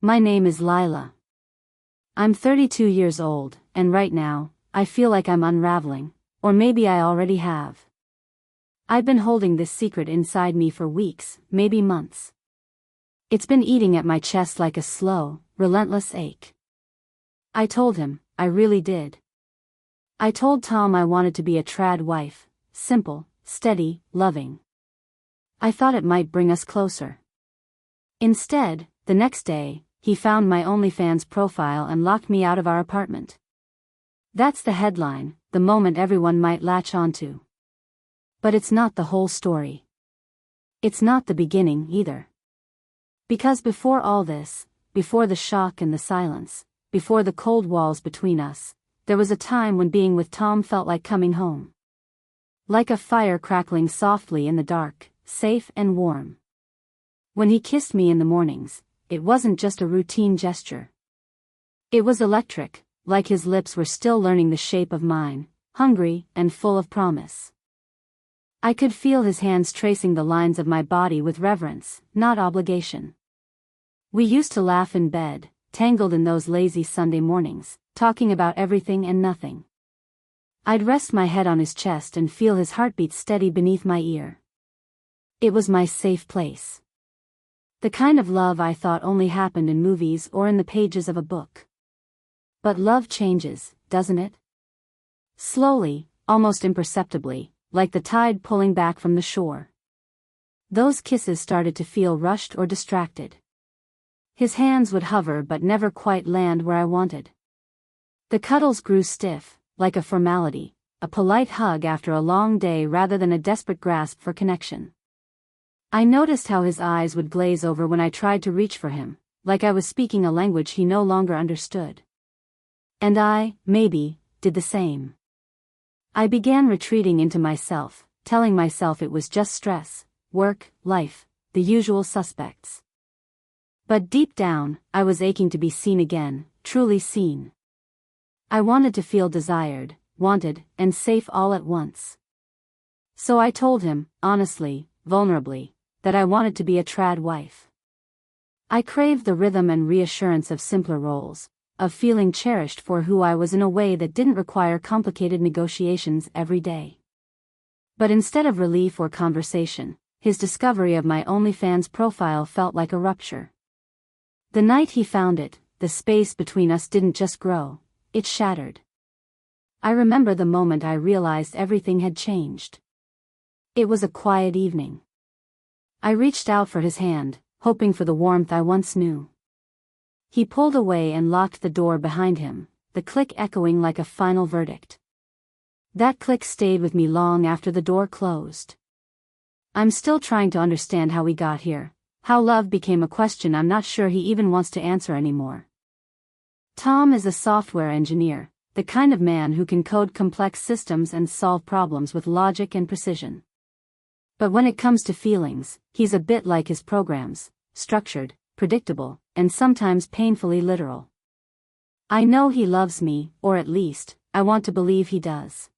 My name is Lila. I'm 32 years old, and right now, I feel like I'm unraveling, or maybe I already have. I've been holding this secret inside me for weeks, maybe months. It's been eating at my chest like a slow, relentless ache. I told him, I really did. I told Tom I wanted to be a trad wife, simple, steady, loving. I thought it might bring us closer. Instead, the next day, he found my OnlyFans profile and locked me out of our apartment. That's the headline, the moment everyone might latch onto. But it's not the whole story. It's not the beginning either. Because before all this, before the shock and the silence, before the cold walls between us, there was a time when being with Tom felt like coming home. Like a fire crackling softly in the dark, safe and warm. When he kissed me in the mornings, it wasn't just a routine gesture. It was electric, like his lips were still learning the shape of mine, hungry and full of promise. I could feel his hands tracing the lines of my body with reverence, not obligation. We used to laugh in bed, tangled in those lazy Sunday mornings, talking about everything and nothing. I'd rest my head on his chest and feel his heartbeat steady beneath my ear. It was my safe place. The kind of love I thought only happened in movies or in the pages of a book. But love changes, doesn't it? Slowly, almost imperceptibly, like the tide pulling back from the shore. Those kisses started to feel rushed or distracted. His hands would hover but never quite land where I wanted. The cuddles grew stiff, like a formality, a polite hug after a long day rather than a desperate grasp for connection. I noticed how his eyes would glaze over when I tried to reach for him, like I was speaking a language he no longer understood. And I, maybe, did the same. I began retreating into myself, telling myself it was just stress, work, life, the usual suspects. But deep down, I was aching to be seen again, truly seen. I wanted to feel desired, wanted, and safe all at once. So I told him, honestly, vulnerably, that I wanted to be a trad wife. I craved the rhythm and reassurance of simpler roles, of feeling cherished for who I was in a way that didn't require complicated negotiations every day. But instead of relief or conversation, his discovery of my OnlyFans profile felt like a rupture. The night he found it, the space between us didn't just grow, it shattered. I remember the moment I realized everything had changed. It was a quiet evening. I reached out for his hand, hoping for the warmth I once knew. He pulled away and locked the door behind him, the click echoing like a final verdict. That click stayed with me long after the door closed. I'm still trying to understand how we got here, how love became a question I'm not sure he even wants to answer anymore. Tom is a software engineer, the kind of man who can code complex systems and solve problems with logic and precision. But when it comes to feelings, he's a bit like his programs, structured, predictable, and sometimes painfully literal. I know he loves me, or at least, I want to believe he does.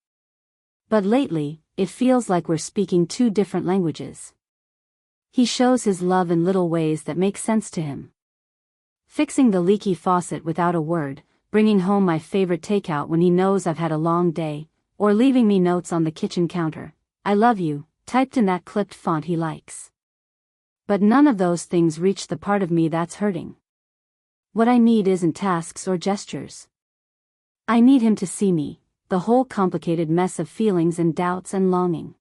But lately, it feels like we're speaking two different languages. He shows his love in little ways that make sense to him. Fixing the leaky faucet without a word, bringing home my favorite takeout when he knows I've had a long day, or leaving me notes on the kitchen counter, "I love you," typed in that clipped font he likes. But none of those things reach the part of me that's hurting. What I need isn't tasks or gestures. I need him to see me, the whole complicated mess of feelings and doubts and longing.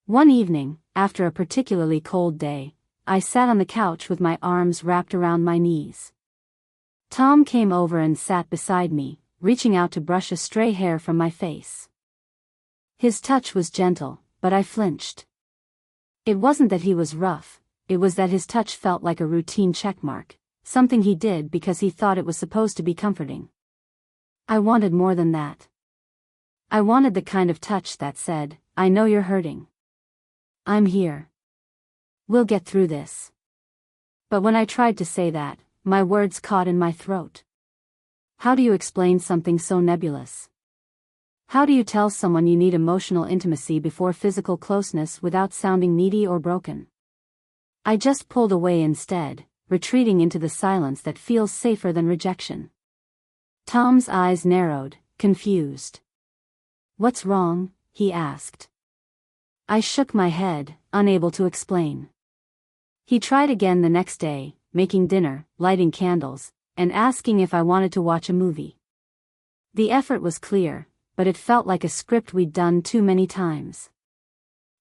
One evening, after a particularly cold day, I sat on the couch with my arms wrapped around my knees. Tom came over and sat beside me, reaching out to brush a stray hair from my face. His touch was gentle, but I flinched. It wasn't that he was rough, it was that his touch felt like a routine checkmark, something he did because he thought it was supposed to be comforting. I wanted more than that. I wanted the kind of touch that said, "I know you're hurting. I'm here. We'll get through this." But when I tried to say that, my words caught in my throat. How do you explain something so nebulous? How do you tell someone you need emotional intimacy before physical closeness without sounding needy or broken? I just pulled away instead, retreating into the silence that feels safer than rejection. Tom's eyes narrowed, confused. "What's wrong?" he asked. I shook my head, unable to explain. He tried again the next day, making dinner, lighting candles, and asking if I wanted to watch a movie. The effort was clear, but it felt like a script we'd done too many times.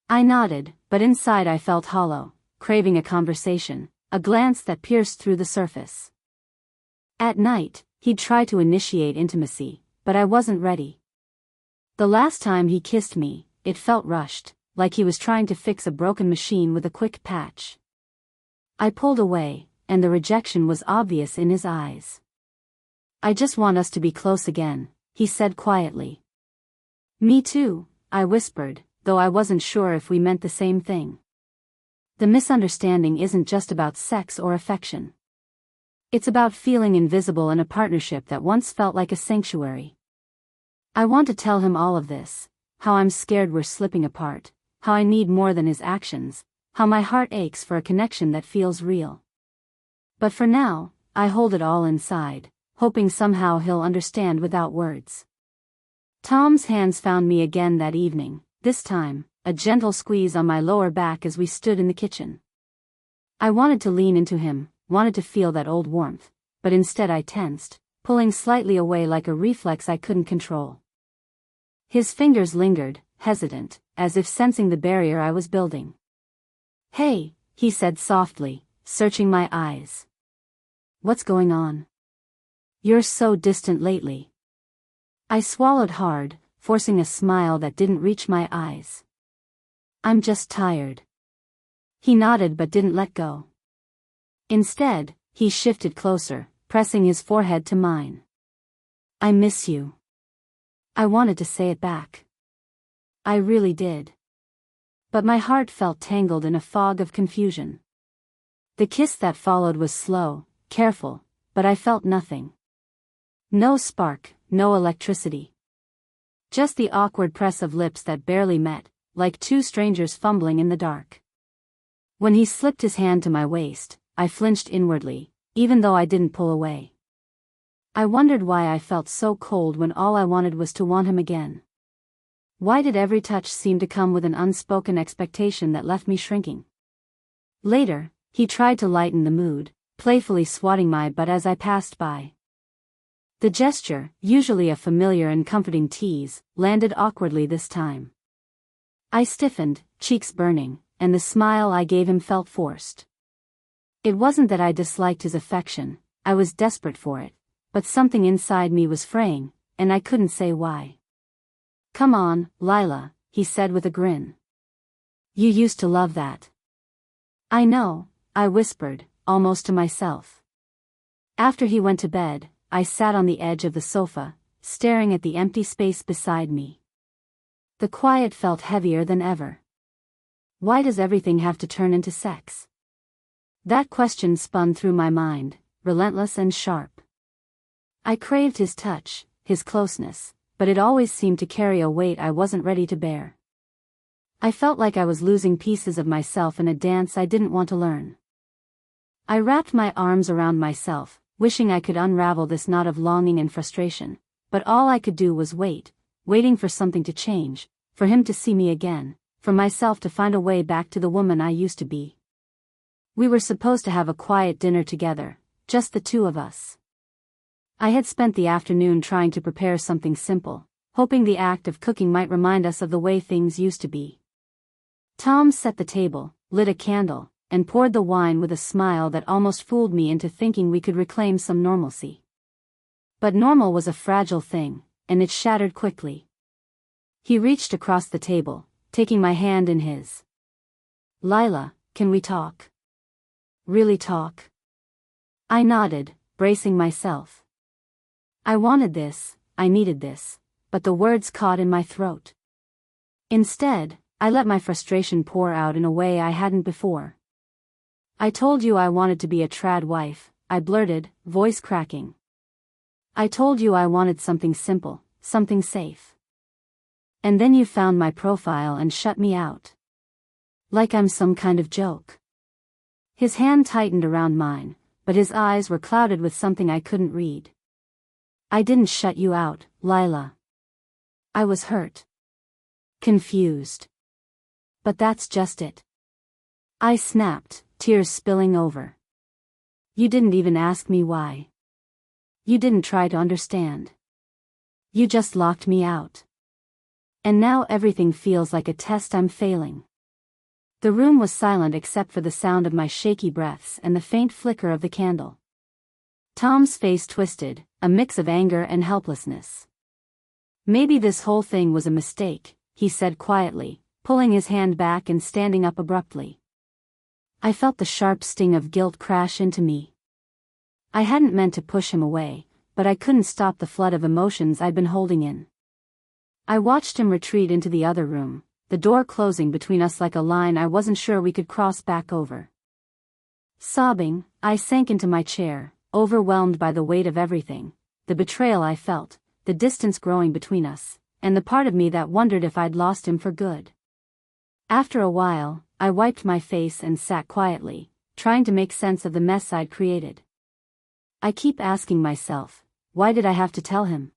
I nodded, but inside I felt hollow, craving a conversation, a glance that pierced through the surface. At night, he'd try to initiate intimacy, but I wasn't ready. The last time he kissed me, it felt rushed, like he was trying to fix a broken machine with a quick patch. I pulled away, and the rejection was obvious in his eyes. "I just want us to be close again," he said quietly. "Me too," I whispered, though I wasn't sure if we meant the same thing. The misunderstanding isn't just about sex or affection. It's about feeling invisible in a partnership that once felt like a sanctuary. I want to tell him all of this, how I'm scared we're slipping apart, how I need more than his actions, how my heart aches for a connection that feels real. But for now, I hold it all inside, hoping somehow he'll understand without words. Tom's hands found me again that evening, this time, a gentle squeeze on my lower back as we stood in the kitchen. I wanted to lean into him, wanted to feel that old warmth, but instead I tensed, pulling slightly away like a reflex I couldn't control. His fingers lingered, hesitant, as if sensing the barrier I was building. "Hey," he said softly, searching my eyes. "What's going on? You're so distant lately." I swallowed hard, forcing a smile that didn't reach my eyes. "I'm just tired." He nodded but didn't let go. Instead, he shifted closer, pressing his forehead to mine. "I miss you." I wanted to say it back. I really did. But my heart felt tangled in a fog of confusion. The kiss that followed was slow, careful, but I felt nothing. No spark, no electricity. Just the awkward press of lips that barely met, like two strangers fumbling in the dark. When he slipped his hand to my waist, I flinched inwardly, even though I didn't pull away. I wondered why I felt so cold when all I wanted was to want him again. Why did every touch seem to come with an unspoken expectation that left me shrinking? Later, he tried to lighten the mood, playfully swatting my butt as I passed by. The gesture, usually a familiar and comforting tease, landed awkwardly this time. I stiffened, cheeks burning, and the smile I gave him felt forced. It wasn't that I disliked his affection, I was desperate for it, but something inside me was fraying, and I couldn't say why. "Come on, Lila," he said with a grin. "You used to love that." "I know," I whispered, almost to myself. After he went to bed, I sat on the edge of the sofa, staring at the empty space beside me. The quiet felt heavier than ever. Why does everything have to turn into sex? That question spun through my mind, relentless and sharp. I craved his touch, his closeness, but it always seemed to carry a weight I wasn't ready to bear. I felt like I was losing pieces of myself in a dance I didn't want to learn. I wrapped my arms around myself, wishing I could unravel this knot of longing and frustration, but all I could do was wait, waiting for something to change, for him to see me again, for myself to find a way back to the woman I used to be. We were supposed to have a quiet dinner together, just the two of us. I had spent the afternoon trying to prepare something simple, hoping the act of cooking might remind us of the way things used to be. Tom set the table, lit a candle, and poured the wine with a smile that almost fooled me into thinking we could reclaim some normalcy. But normal was a fragile thing, and it shattered quickly. He reached across the table, taking my hand in his. "Lila, can we talk? Really talk?" I nodded, bracing myself. I wanted this, I needed this, but the words caught in my throat. Instead, I let my frustration pour out in a way I hadn't before. "I told you I wanted to be a trad wife," I blurted, voice cracking. "I told you I wanted something simple, something safe. And then you found my profile and shut me out. Like I'm some kind of joke." His hand tightened around mine, but his eyes were clouded with something I couldn't read. "I didn't shut you out, Lila." I was hurt. Confused. "But that's just it," I snapped, tears spilling over. "You didn't even ask me why. You didn't try to understand. You just locked me out. And now everything feels like a test I'm failing." The room was silent except for the sound of my shaky breaths and the faint flicker of the candle. Tom's face twisted, a mix of anger and helplessness. "Maybe this whole thing was a mistake," he said quietly, pulling his hand back and standing up abruptly. I felt the sharp sting of guilt crash into me. I hadn't meant to push him away, but I couldn't stop the flood of emotions I'd been holding in. I watched him retreat into the other room, the door closing between us like a line I wasn't sure we could cross back over. Sobbing, I sank into my chair, overwhelmed by the weight of everything, the betrayal I felt, the distance growing between us, and the part of me that wondered if I'd lost him for good. After a while, I wiped my face and sat quietly, trying to make sense of the mess I'd created. I keep asking myself, why did I have to tell him?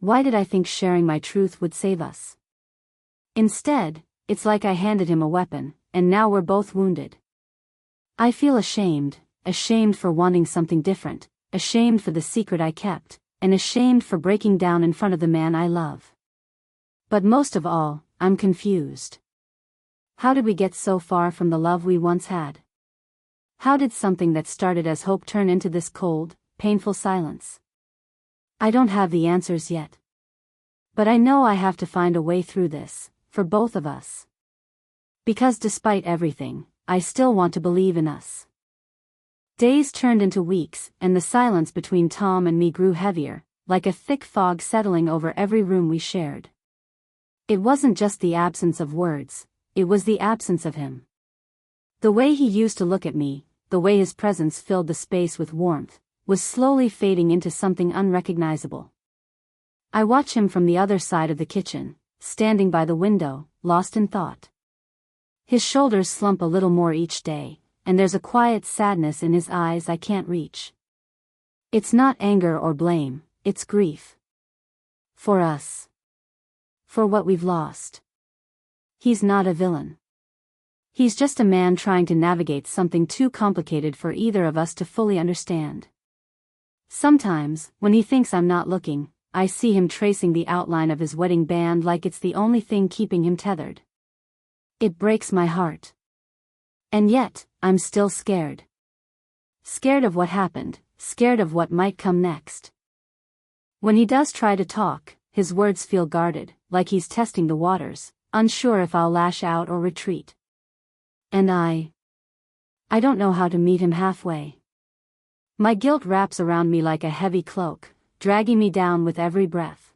Why did I think sharing my truth would save us? Instead, it's like I handed him a weapon, and now we're both wounded. I feel ashamed for wanting something different, ashamed for the secret I kept, and ashamed for breaking down in front of the man I love. But most of all, I'm confused. How did we get so far from the love we once had? How did something that started as hope turn into this cold, painful silence? I don't have the answers yet. But I know I have to find a way through this, for both of us. Because despite everything, I still want to believe in us. Days turned into weeks, and the silence between Tom and me grew heavier, like a thick fog settling over every room we shared. It wasn't just the absence of words, it was the absence of him. The way he used to look at me, the way his presence filled the space with warmth, was slowly fading into something unrecognizable. I watch him from the other side of the kitchen, standing by the window, lost in thought. His shoulders slump a little more each day, and there's a quiet sadness in his eyes I can't reach. It's not anger or blame, it's grief. For us. For what we've lost. He's not a villain. He's just a man trying to navigate something too complicated for either of us to fully understand. Sometimes, when he thinks I'm not looking, I see him tracing the outline of his wedding band like it's the only thing keeping him tethered. It breaks my heart. And yet, I'm still scared. Scared of what happened, scared of what might come next. When he does try to talk, his words feel guarded, like he's testing the waters, unsure if I'll lash out or retreat. And I don't know how to meet him halfway. My guilt wraps around me like a heavy cloak, dragging me down with every breath.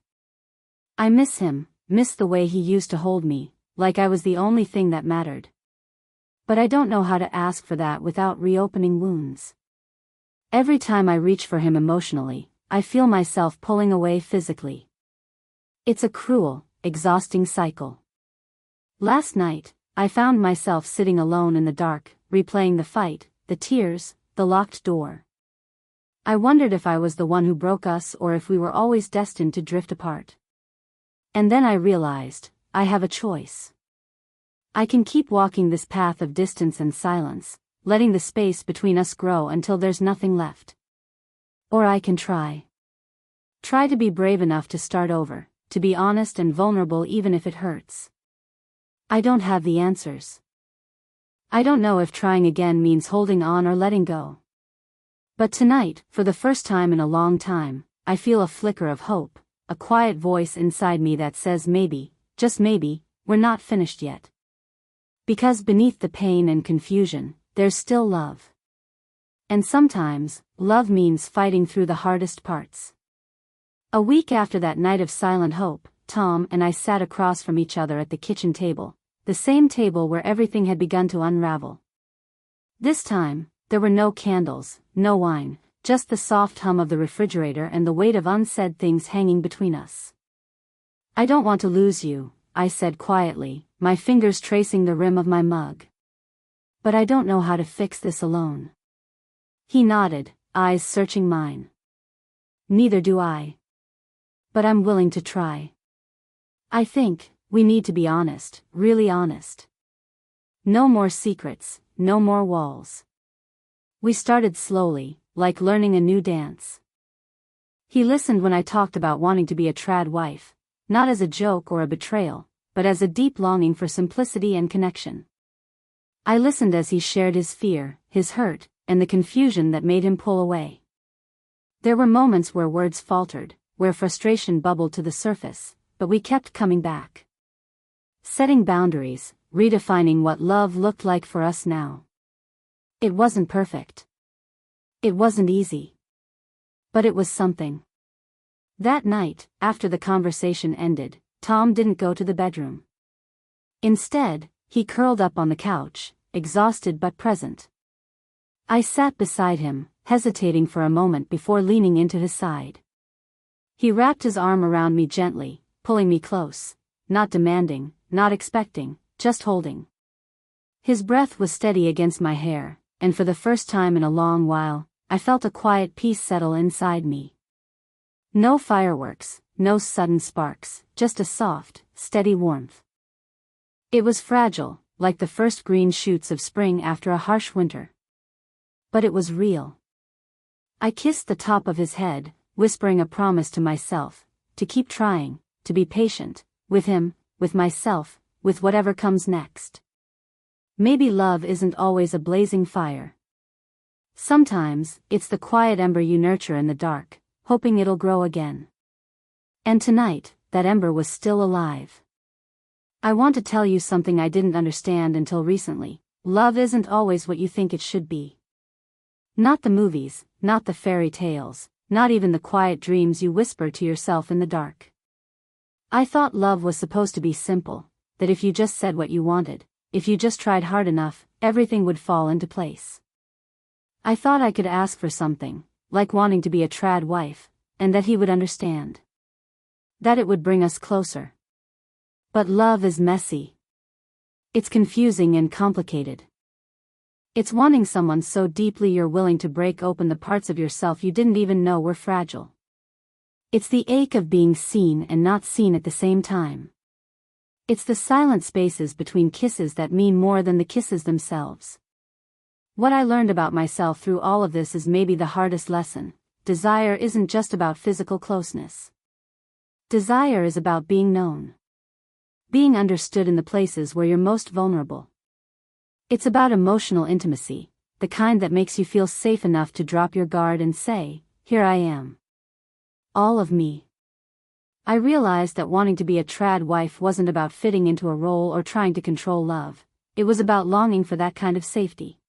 I miss him, miss the way he used to hold me, like I was the only thing that mattered. But I don't know how to ask for that without reopening wounds. Every time I reach for him emotionally, I feel myself pulling away physically. It's a cruel, exhausting cycle. Last night, I found myself sitting alone in the dark, replaying the fight, the tears, the locked door. I wondered if I was the one who broke us or if we were always destined to drift apart. And then I realized, I have a choice. I can keep walking this path of distance and silence, letting the space between us grow until there's nothing left. Or I can try. Try to be brave enough to start over, to be honest and vulnerable even if it hurts. I don't have the answers. I don't know if trying again means holding on or letting go. But tonight, for the first time in a long time, I feel a flicker of hope, a quiet voice inside me that says maybe, just maybe, we're not finished yet. Because beneath the pain and confusion, there's still love. And sometimes, love means fighting through the hardest parts. A week after that night of silent hope, Tom and I sat across from each other at the kitchen table, the same table where everything had begun to unravel. This time, there were no candles, no wine, just the soft hum of the refrigerator and the weight of unsaid things hanging between us. I don't want to lose you, I said quietly, my fingers tracing the rim of my mug. But I don't know how to fix this alone. He nodded, eyes searching mine. Neither do I. But I'm willing to try. I think we need to be honest, really honest. No more secrets, no more walls. We started slowly, like learning a new dance. He listened when I talked about wanting to be a trad wife, not as a joke or a betrayal, but as a deep longing for simplicity and connection. I listened as he shared his fear, his hurt, and the confusion that made him pull away. There were moments where words faltered, where frustration bubbled to the surface, but we kept coming back. Setting boundaries, redefining what love looked like for us now. It wasn't perfect. It wasn't easy. But it was something. That night, after the conversation ended, Tom didn't go to the bedroom. Instead, he curled up on the couch, exhausted but present. I sat beside him, hesitating for a moment before leaning into his side. He wrapped his arm around me gently, pulling me close, not demanding, not expecting, just holding. His breath was steady against my hair, and for the first time in a long while, I felt a quiet peace settle inside me. No fireworks, no sudden sparks, just a soft, steady warmth. It was fragile, like the first green shoots of spring after a harsh winter. But it was real. I kissed the top of his head, whispering a promise to myself, to keep trying, to be patient, with him, with myself, with whatever comes next. Maybe love isn't always a blazing fire. Sometimes, it's the quiet ember you nurture in the dark, hoping it'll grow again. And tonight, that ember was still alive. I want to tell you something I didn't understand until recently. Love isn't always what you think it should be. Not the movies, not the fairy tales, not even the quiet dreams you whisper to yourself in the dark. I thought love was supposed to be simple, that if you just said what you wanted, if you just tried hard enough, everything would fall into place. I thought I could ask for something, like wanting to be a trad wife, and that he would understand. That it would bring us closer. But love is messy. It's confusing and complicated. It's wanting someone so deeply you're willing to break open the parts of yourself you didn't even know were fragile. It's the ache of being seen and not seen at the same time. It's the silent spaces between kisses that mean more than the kisses themselves. What I learned about myself through all of this is maybe the hardest lesson. Desire isn't just about physical closeness. Desire is about being known. Being understood in the places where you're most vulnerable. It's about emotional intimacy, the kind that makes you feel safe enough to drop your guard and say, "Here I am." All of me. I realized that wanting to be a trad wife wasn't about fitting into a role or trying to control love. It was about longing for that kind of safety.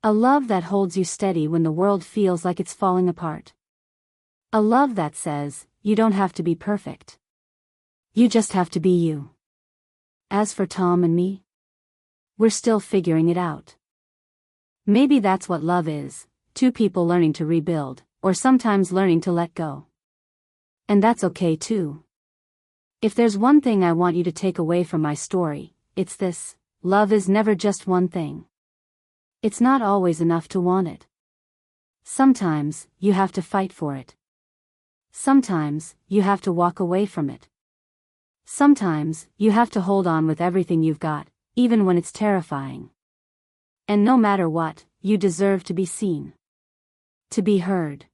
A love that holds you steady when the world feels like it's falling apart. A love that says, you don't have to be perfect. You just have to be you. As for Tom and me, we're still figuring it out. Maybe that's what love is, two people learning to rebuild, or sometimes learning to let go. And that's okay too. If there's one thing I want you to take away from my story, it's this: love is never just one thing. It's not always enough to want it. Sometimes, you have to fight for it. Sometimes, you have to walk away from it. Sometimes, you have to hold on with everything you've got, even when it's terrifying. And no matter what, you deserve to be seen. To be heard.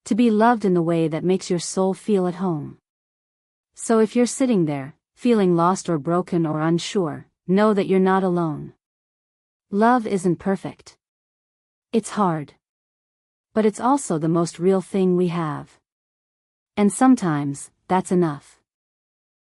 To be loved in the way that makes your soul feel at home. So if you're sitting there, feeling lost or broken or unsure, know that you're not alone. Love isn't perfect. It's hard. But it's also the most real thing we have. And sometimes, that's enough.